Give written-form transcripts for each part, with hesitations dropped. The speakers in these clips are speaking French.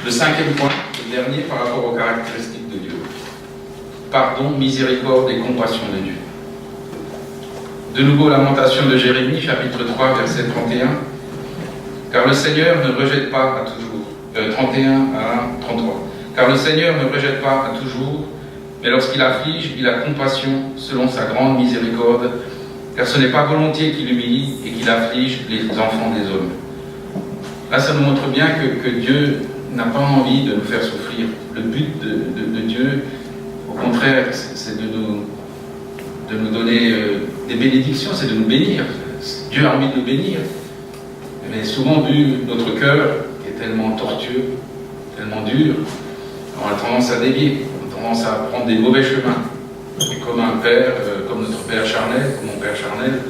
Le cinquième point, le dernier par rapport aux caractéristiques de Dieu. Pardon, miséricorde et compassion de Dieu. De nouveau, Lamentation de Jérémie, chapitre 3, verset 31. Car le Seigneur ne rejette pas à toujours. 31 à 33. Car le Seigneur ne rejette pas à toujours, mais lorsqu'il afflige, il a compassion selon sa grande miséricorde, car ce n'est pas volontiers qu'il humilie et qu'il afflige les enfants des hommes. Là, ça nous montre bien que Dieu n'a pas envie de nous faire souffrir. Le but de Dieu, au contraire, c'est de nous donner des bénédictions, c'est de nous bénir. Dieu a envie de nous bénir. Mais souvent, vu notre cœur, qui est tellement tortueux, tellement dur, on a tendance à dévier, on a tendance à prendre des mauvais chemins. Et comme un père, comme notre père charnel, comme mon père charnel,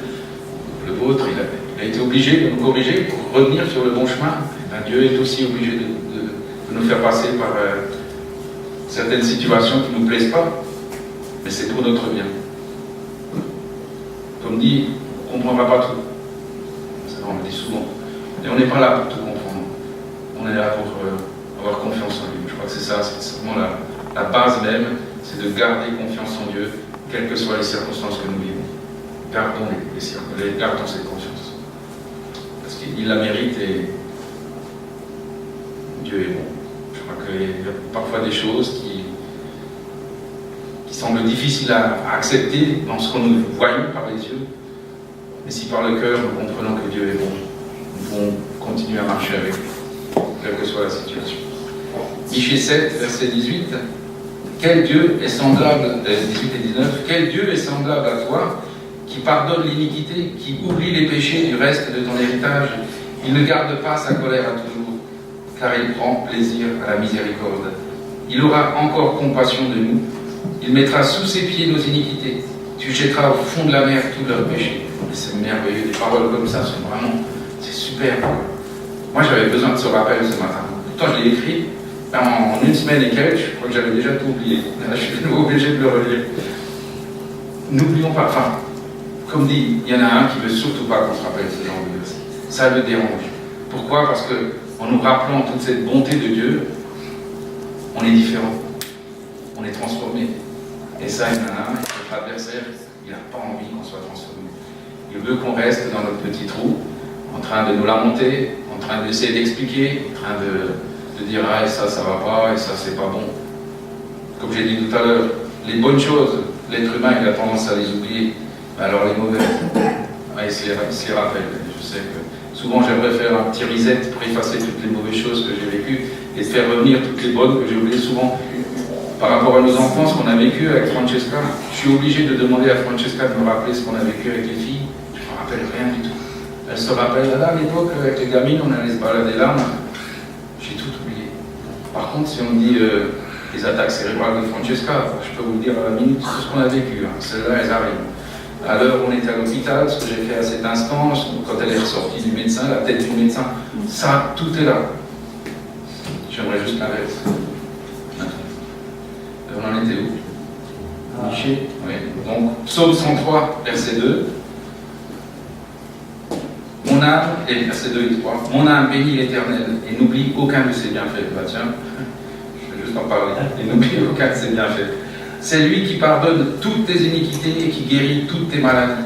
le vôtre, il a été obligé de nous corriger pour revenir sur le bon chemin. Et Dieu est aussi obligé de nous faire passer par certaines situations qui ne nous plaisent pas, mais c'est pour notre bien. Comme dit, on ne comprendra pas tout. Ça, on le dit souvent. Et on n'est pas là pour tout comprendre. On est là pour avoir confiance en lui. Je crois que c'est ça, c'est vraiment la base même, c'est de garder confiance en Dieu, quelles que soient les circonstances que nous vivons. Gardons gardons cette confiance. Parce qu'il la mérite et Dieu est bon. Je crois qu'il y a parfois des choses qui semblent difficiles à accepter dans ce que nous voyons par les yeux. Mais si par le cœur nous comprenons que Dieu est bon, nous pouvons continuer à marcher avec lui, quelle que soit la situation. Michée 7, verset 18. Quel Dieu est semblable, 18 et 19, quel Dieu est semblable à toi, qui pardonne l'iniquité, qui oublie les péchés du reste de ton héritage. Il ne garde pas sa colère à toujours, car il prend plaisir à la miséricorde. Il aura encore compassion de nous. Il mettra sous ses pieds nos iniquités. Tu jetteras au fond de la mer tous leurs péchés. C'est merveilleux, des paroles comme ça, c'est super. Moi, j'avais besoin de ce rappel ce matin. Pourtant, je l'ai écrit en une semaine et quelques. Je crois que j'avais déjà tout oublié. Là, je suis de nouveau obligé de le relire. N'oublions pas, enfin, comme dit, il y en a un qui ne veut surtout pas qu'on se rappelle ce genre de verset. Ça le dérange. Pourquoi? Parce qu'en nous rappelant toute cette bonté de Dieu, on est différent. On est transformé. Et ça, il y en a un, notre adversaire, il n'a pas envie qu'on soit transformé. Il veut qu'on reste dans notre petit trou, en train de nous lamenter, en train d'essayer d'expliquer, en train de dire ah, et ça va pas, et ça c'est pas bon. Comme j'ai dit tout à l'heure, les bonnes choses, l'être humain il a tendance à les oublier, mais alors les mauvaises, il s'y rappelle. Je sais que souvent j'aimerais faire un petit reset pour effacer toutes les mauvaises choses que j'ai vécues et faire revenir toutes les bonnes que j'ai oubliées souvent. Par rapport à nos enfants, ce qu'on a vécu avec Francesca, je suis obligé de demander à Francesca de me rappeler ce qu'on a vécu avec les filles. Je ne me rappelle rien du tout. Elle se rappelle, là, à l'époque, avec les gamines, on allait se balader là, j'ai tout oublié. Par contre, si on me dit les attaques cérébrales de Francesca, je peux vous dire à la minute tout ce qu'on a vécu. Hein. Celles-là, elles arrivent. À l'heure où on était à l'hôpital, ce que j'ai fait à cet instant, quand elle est ressortie du médecin, la tête du médecin, ça, tout est là. J'aimerais juste l'inverse. On en était où? Michée. Oui. Donc, psaume 103, verset 2. Mon âme, et verset 2 et 3, mon âme bénit l'Éternel et n'oublie aucun de ses bienfaits. Bah tiens, je vais juste en parler. Et n'oublie aucun de ses bienfaits. C'est lui qui pardonne toutes tes iniquités et qui guérit toutes tes maladies.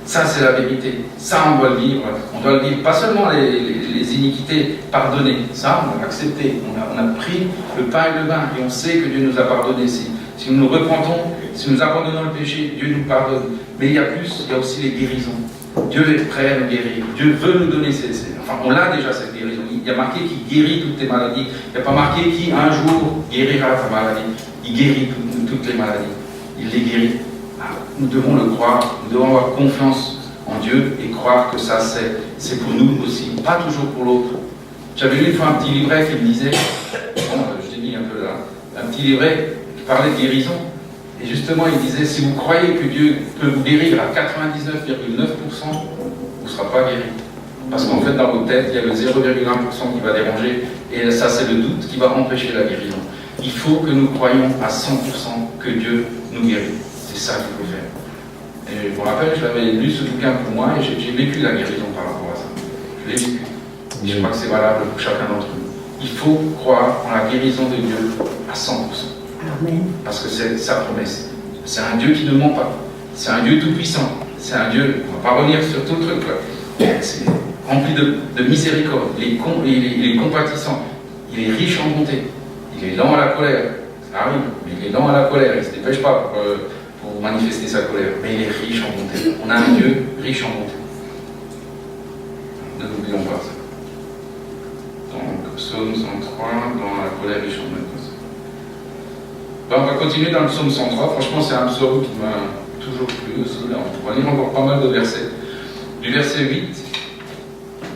Ça, c'est la vérité. Ça, on doit le vivre. On doit le vivre. Pas seulement les iniquités pardonnées. Ça, on l'a accepté. On a pris le pain et le vin et on sait que Dieu nous a pardonné. Si nous nous repentons, si nous abandonnons le péché, Dieu nous pardonne. Mais il y a plus, il y a aussi les guérisons. Dieu est prêt à nous guérir. Dieu veut nous donner enfin, on a déjà cette guérison. Il y a marqué qu'il guérit toutes tes maladies. Il n'y a pas marqué qui un jour guérira ta maladie. Il guérit toutes les maladies. Il les guérit. Nous devons le croire, nous devons avoir confiance en Dieu et croire que ça c'est pour nous aussi, pas toujours pour l'autre. J'avais lu une fois un petit livret qui me disait, bon, je t'ai mis un peu là, un petit livret qui parlait de guérison, et justement il disait, si vous croyez que Dieu peut vous guérir à 99,9%, vous ne serez pas guéri. Parce qu'en fait dans votre tête, il y a le 0,1% qui va déranger, et ça c'est le doute qui va empêcher la guérison. Il faut que nous croyions à 100% que Dieu nous guérit. C'est ça qu'il faut faire. Et je me rappelle, j'avais lu ce bouquin pour moi et j'ai vécu la guérison par rapport à ça. Je l'ai vécu. Et je crois que c'est valable pour chacun d'entre nous. il faut croire en la guérison de Dieu à 100%. Amen. Parce que c'est sa promesse. C'est un Dieu qui ne ment pas. C'est un Dieu tout-puissant. C'est un Dieu, on ne va pas revenir sur tout le truc là. C'est rempli de miséricorde. Il est compatissant. Il est riche en bonté. Il est lent à la colère. Ça arrive, mais il est lent à la colère. Il ne se dépêche pas pour manifester sa colère. Mais il est riche en bonté. On a un Dieu riche en bonté. Ne l'oublions pas ça. Donc, psaume 103, dans la colère riche en bonté. On va continuer dans le psaume 103. Franchement, c'est un psaume qui m'a toujours plu aussi. Là, on va lire encore pas mal de versets. Du verset 8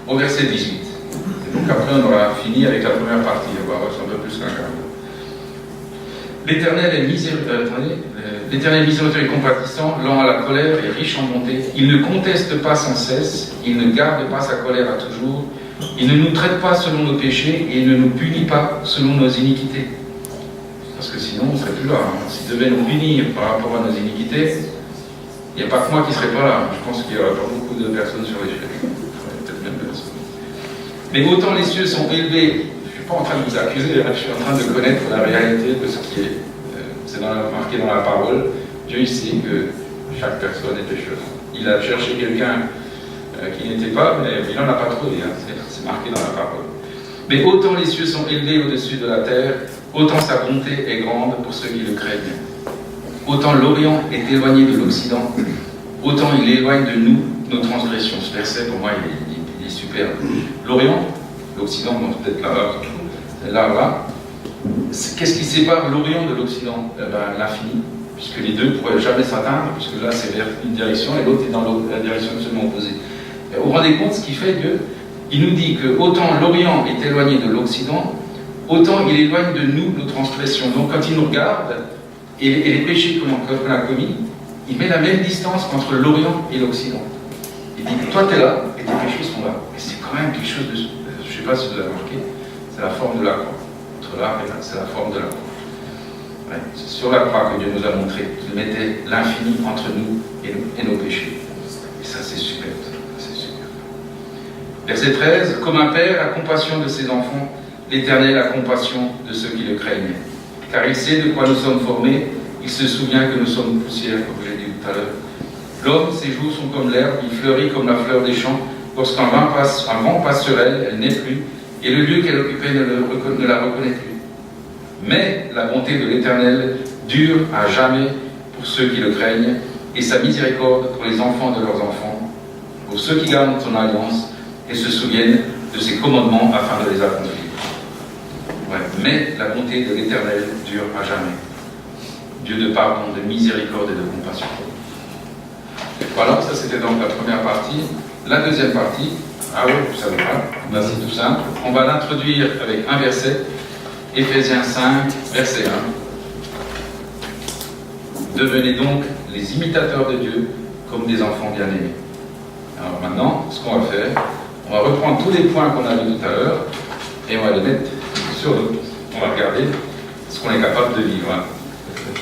au verset 18. Et donc après, on aura fini avec la première partie. On va voir un peu plus qu'un quart d'heure. L'Éternel est miséricordieux et compatissant, lent à la colère et riche en bonté. Il ne conteste pas sans cesse, il ne garde pas sa colère à toujours. Il ne nous traite pas selon nos péchés et il ne nous punit pas selon nos iniquités. Parce que sinon, on ne serait plus là. S'il devait nous punir par rapport à nos iniquités, il n'y a pas que moi qui ne serais pas là. Je pense qu'il n'y aura pas beaucoup de personnes sur l'échelle. Peut-être même personne. Mais autant les cieux sont élevés, je ne suis pas en train de vous accuser, je suis en train de connaître la réalité de ce qui est. C'est marqué dans la parole. Dieu sait que chaque personne est pécheuse. Il a cherché quelqu'un qui n'était pas, mais il n'en a pas trouvé. C'est marqué dans la parole. Mais autant les cieux sont élevés au-dessus de la terre, autant sa bonté est grande pour ceux qui le craignent. Autant l'Orient est éloigné de l'Occident, autant il éloigne de nous nos transgressions. Ce verset, pour moi, il est super. L'Orient, l'Occident, donc peut-être là. Qu'est-ce qui sépare l'Orient de l'Occident? L'infini, puisque les deux ne pourraient jamais s'atteindre, puisque là c'est vers une direction et l'autre est dans la direction absolument opposée. Vous vous rendez compte ce qui fait que il nous dit que autant l'Orient est éloigné de l'Occident, autant il éloigne de nous nos transgressions. Donc quand il nous regarde, et les péchés qu'on a commis, il met la même distance entre l'Orient et l'Occident. Il dit que toi tu es là, et tes péchés sont là. Et c'est quand même quelque chose de... Je ne sais pas si vous avez remarqué, c'est la forme de la croix. Entre là et là, c'est la forme de la croix. Ouais, c'est sur la croix que Dieu nous a montré qu'il mettait l'infini entre nous et nos péchés. Et ça c'est super. Verset 13, comme un père a compassion de ses enfants, l'Éternel a compassion de ceux qui le craignent. Car il sait de quoi nous sommes formés, il se souvient que nous sommes poussière, comme j'ai dit tout à l'heure. L'homme, ses jours sont comme l'herbe, il fleurit comme la fleur des champs. Lorsqu'un vent passe sur elle, elle n'est plus, et le lieu qu'elle occupait ne la reconnaît plus. Mais la bonté de l'Éternel dure à jamais pour ceux qui le craignent, et sa miséricorde pour les enfants de leurs enfants, pour ceux qui gardent son alliance, et se souviennent de ses commandements afin de les accomplir. Ouais. Mais la bonté de l'Éternel dure à jamais. Dieu de pardon, de miséricorde et de compassion. Voilà, ça c'était donc la première partie. La deuxième partie, ah oui, vous ne savez pas, là c'est tout simple. On va l'introduire avec un verset, Éphésiens 5, verset 1. Devenez donc les imitateurs de Dieu comme des enfants bien-aimés. Alors maintenant, ce qu'on va faire, on va reprendre tous les points qu'on a vus tout à l'heure et on va les mettre sur l'autre. On va regarder ce qu'on est capable de vivre.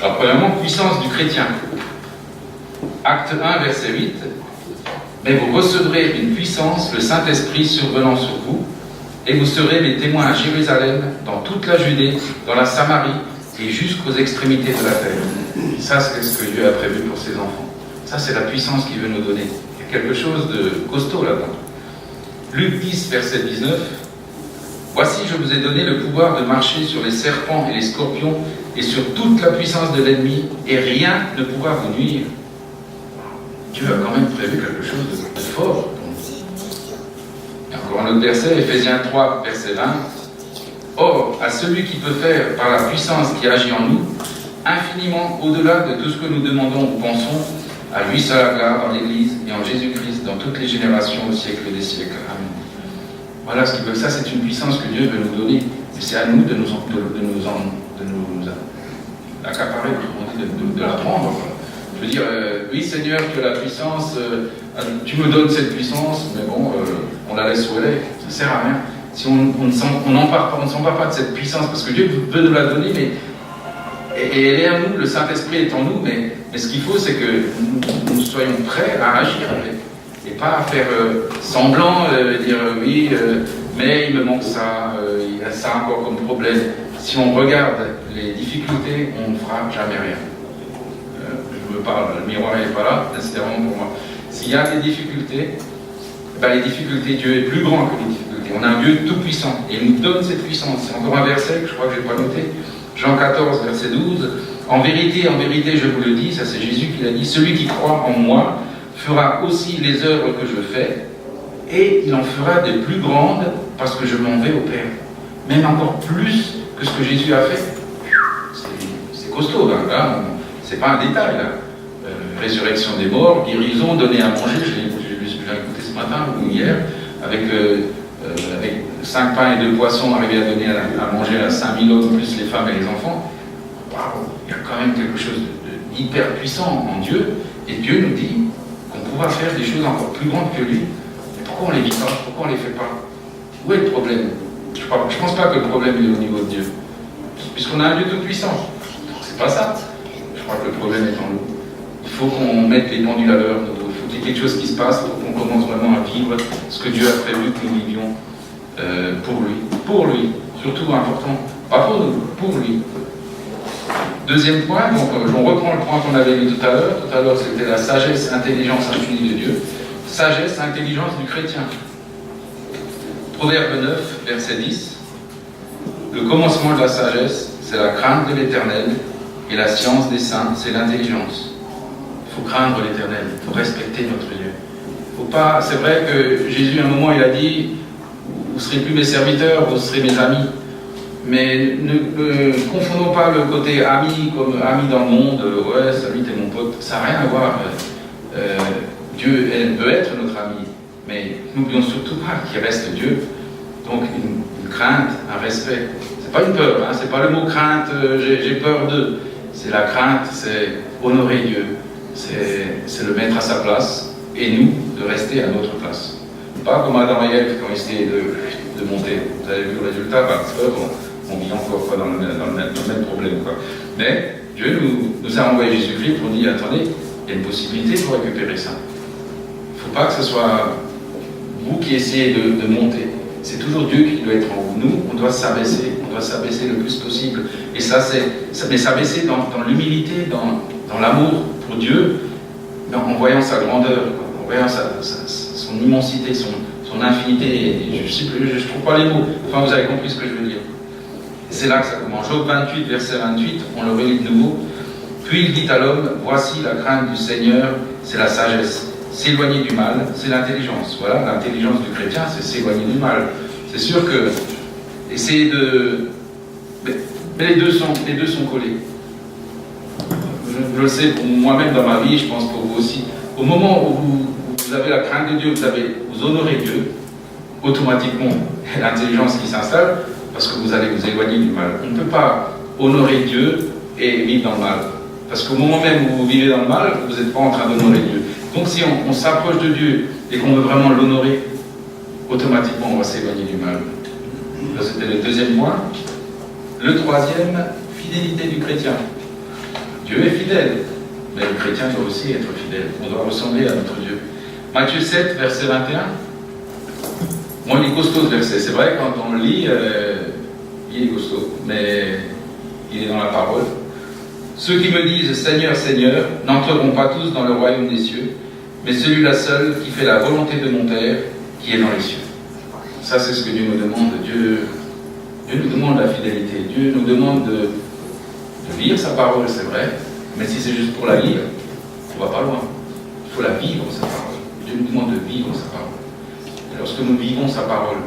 Alors premièrement, puissance du chrétien. Acte 1, verset 8. Mais vous recevrez une puissance, le Saint-Esprit survenant sur vous, et vous serez mes témoins à Jérusalem, dans toute la Judée, dans la Samarie et jusqu'aux extrémités de la terre. Ça, c'est ce que Dieu a prévu pour ses enfants. Ça, c'est la puissance qu'il veut nous donner. Il y a quelque chose de costaud là-dedans. Luc 10, verset 19. Voici, je vous ai donné le pouvoir de marcher sur les serpents et les scorpions et sur toute la puissance de l'ennemi, et rien ne pourra vous nuire. Dieu a quand même prévu quelque chose de fort. Et encore un autre verset, Éphésiens 3, verset 20. Or, à celui qui peut faire, par la puissance qui agit en nous, infiniment au-delà de tout ce que nous demandons ou pensons, à lui seul la gloire dans l'Église et en Jésus-Christ, dans toutes les générations au siècle des siècles. Amen. Voilà ce qu'il veut. Ça, c'est une puissance que Dieu veut nous donner. Et c'est à nous de nous accaparer, de la prendre. Je veux dire, oui Seigneur, tu as la puissance, tu me donnes cette puissance, mais bon, on la laisse où elle est. Ça ne sert à rien. Si on ne s'empare pas de cette puissance, parce que Dieu veut nous la donner, mais et elle est à nous, le Saint-Esprit est en nous, mais ce qu'il faut, c'est que nous soyons prêts à agir avec. Et pas à faire semblant, dire oui, mais il me manque ça, il a ça encore comme problème. Si on regarde les difficultés, on ne fera jamais rien. Je me parle, le miroir n'est pas là, c'est vraiment pour moi. S'il y a des difficultés, ben les difficultés, Dieu est plus grand que les difficultés. On a un Dieu tout-puissant et il nous donne cette puissance. C'est encore un verset que je crois que je n'ai pas noté. Jean 14, verset 12. En vérité, je vous le dis, ça c'est Jésus qui l'a dit, celui qui croit en moi fera aussi les œuvres que je fais et il en fera des plus grandes parce que je m'en vais au Père. Même encore plus que ce que Jésus a fait. C'est costaud, là. C'est pas un détail, là. Résurrection des morts, guérison, donner à manger, je l'ai écouté ce matin ou hier, avec 5 pains et 2 poissons arrivés à donner à manger à 5000 hommes, plus les femmes et les enfants. Waouh, il y a quand même quelque chose d'hyper puissant en Dieu, et Dieu nous dit qu'on pourra faire des choses encore plus grandes que lui. Mais pourquoi on ne les vit pas? Pourquoi on ne les fait pas? Où est le problème? Je ne pense pas que le problème est au niveau de Dieu, puisqu'on a un Dieu tout puissant. C'est pas ça. Je crois que le problème est en nous. Il faut qu'on mette les pendules à l'heure. Il faut qu'il y ait quelque chose qui se passe pour qu'on commence vraiment à vivre ce que Dieu a prévu que nous vivions pour lui. Pour lui. Surtout important. Pas pour nous, pour lui. Deuxième point, donc on reprend le point qu'on avait vu tout à l'heure. Tout à l'heure, c'était la sagesse, intelligence infinie de Dieu. Sagesse, intelligence du chrétien. Proverbe 9, verset 10. Le commencement de la sagesse, c'est la crainte de l'Éternel, et la science des saints, c'est l'intelligence. Il faut craindre l'Éternel, il faut respecter notre Dieu. Faut pas. C'est vrai que Jésus, à un moment, il a dit, vous ne serez plus mes serviteurs, vous serez mes amis. Mais ne confondons pas le côté ami comme ami dans le monde, ouais, salut, t'es mon pote, ça n'a rien à voir. Dieu veut être notre ami, mais n'oublions surtout pas qu'il reste Dieu. Donc une crainte, un respect. C'est pas une peur, hein, c'est pas le mot crainte, j'ai peur d'eux. C'est la crainte, c'est honorer Dieu, c'est le mettre à sa place, et nous, de rester à notre place. Pas comme Adam et Ève quand ils essayaient de monter. Vous avez vu le résultat, on vit encore dans le même problème. Quoi. Mais Dieu nous a envoyé Jésus-Christ pour dire, attendez, il y a une possibilité pour récupérer ça. Il ne faut pas que ce soit vous qui essayez de monter. C'est toujours Dieu qui doit être en vous. Nous, on doit s'abaisser le plus possible. Et ça, mais s'abaisser dans l'humilité, dans l'amour pour Dieu, en voyant sa grandeur, en voyant son immensité, son infinité. Je ne trouve pas les mots. Enfin, vous avez compris ce que je veux dire. C'est là que ça commence. Job 28, verset 28, on le relit de nouveau. Puis il dit à l'homme, voici la crainte du Seigneur, c'est la sagesse. S'éloigner du mal, c'est l'intelligence. Voilà, l'intelligence du chrétien, c'est s'éloigner du mal. C'est sûr que essayer de... Mais les deux sont collés. Je le sais pour moi-même dans ma vie, je pense pour vous aussi. Au moment où vous avez la crainte de Dieu, vous honorez Dieu, automatiquement, l'intelligence qui s'installe, parce que vous allez vous éloigner du mal. On ne peut pas honorer Dieu et vivre dans le mal. Parce qu'au moment même où vous vivez dans le mal, vous n'êtes pas en train d'honorer Dieu. Donc si on s'approche de Dieu et qu'on veut vraiment l'honorer, automatiquement on va s'éloigner du mal. Ça, c'était le deuxième point. Le troisième, fidélité du chrétien. Dieu est fidèle, mais le chrétien doit aussi être fidèle. On doit ressembler à notre Dieu. Matthieu 7, verset 21. Moi, il est costaud ce verset. C'est vrai, quand on le lit, il est costaud, mais il est dans la parole. Ceux qui me disent Seigneur, Seigneur, n'entreront pas tous dans le royaume des cieux, mais celui-là seul qui fait la volonté de mon Père qui est dans les cieux. Ça, c'est ce que Dieu nous demande. Dieu nous demande la fidélité. Dieu nous demande de lire sa parole, c'est vrai, mais si c'est juste pour la lire, on ne va pas loin. Il faut la vivre, sa parole. Dieu nous demande de vivre sa parole. Et lorsque nous vivons sa parole,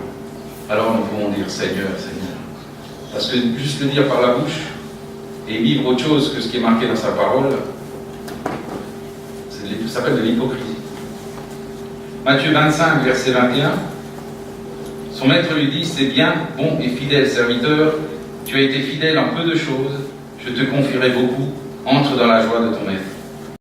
alors nous pouvons dire Seigneur, Seigneur. Parce que juste le dire par la bouche, et vivre autre chose que ce qui est marqué dans sa parole, ça s'appelle de l'hypocrisie. Matthieu 25, verset 21, son maître lui dit, c'est bien, bon et fidèle serviteur, tu as été fidèle en peu de choses, je te confierai beaucoup, entre dans la joie de ton maître.